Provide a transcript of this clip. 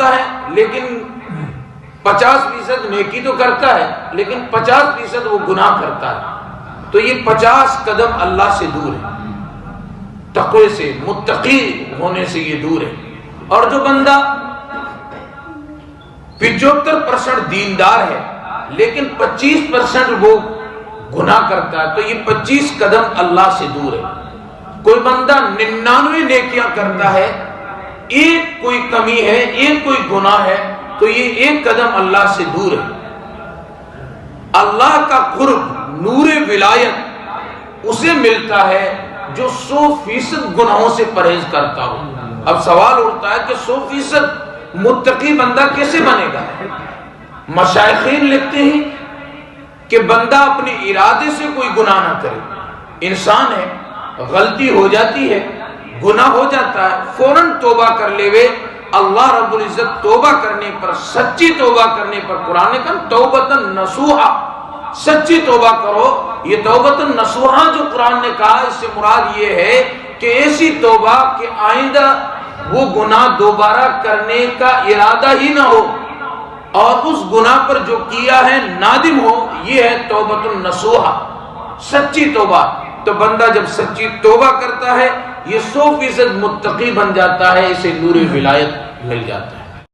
ہے لیکن 50% نیکی تو کرتا ہے لیکن 50% وہ گناہ کرتا ہے، تو یہ 50 قدم اللہ سے دور ہے، تقوی سے، متقی ہونے سے یہ دور ہے۔ اور جو بندہ 75% دیندار ہے لیکن 25% وہ گناہ کرتا ہے، تو یہ 25 قدم اللہ سے دور ہے۔ کوئی بندہ 99 نیکیاں کرتا ہے، ایک کوئی کمی ہے، ایک کوئی گناہ ہے، تو یہ 1 قدم اللہ سے دور ہے۔ اللہ کا قرب، نور ولایت اسے ملتا ہے جو 100% گناہوں سے پرہیز کرتا ہو۔ اب سوال اٹھتا ہے کہ 100% متقی بندہ کیسے بنے گا؟ مشائخین لکھتے ہیں کہ بندہ اپنے ارادے سے کوئی گناہ نہ کرے۔ انسان ہے، غلطی ہو جاتی ہے، گناہ ہو جاتا ہے، فوراً توبہ کر لے وے۔ اللہ رب العزت توبہ کرنے پر، سچی توبہ کرنے پر، قرآن نے کہا توبۃ نصوحا، سچی توبہ کرو۔ یہ توبۃ نصوحا جو قرآن نے کہا، اس سے مراد یہ ہے کہ ایسی توبہ کہ آئندہ وہ گناہ دوبارہ کرنے کا ارادہ ہی نہ ہو اور اس گناہ پر جو کیا ہے نادم ہو، یہ ہے توبۃ النصوحا، سچی توبہ۔ تو بندہ جب سچی توبہ کرتا ہے یہ 100% متقی بن جاتا ہے، اسے نور ولایت مل جاتا ہے۔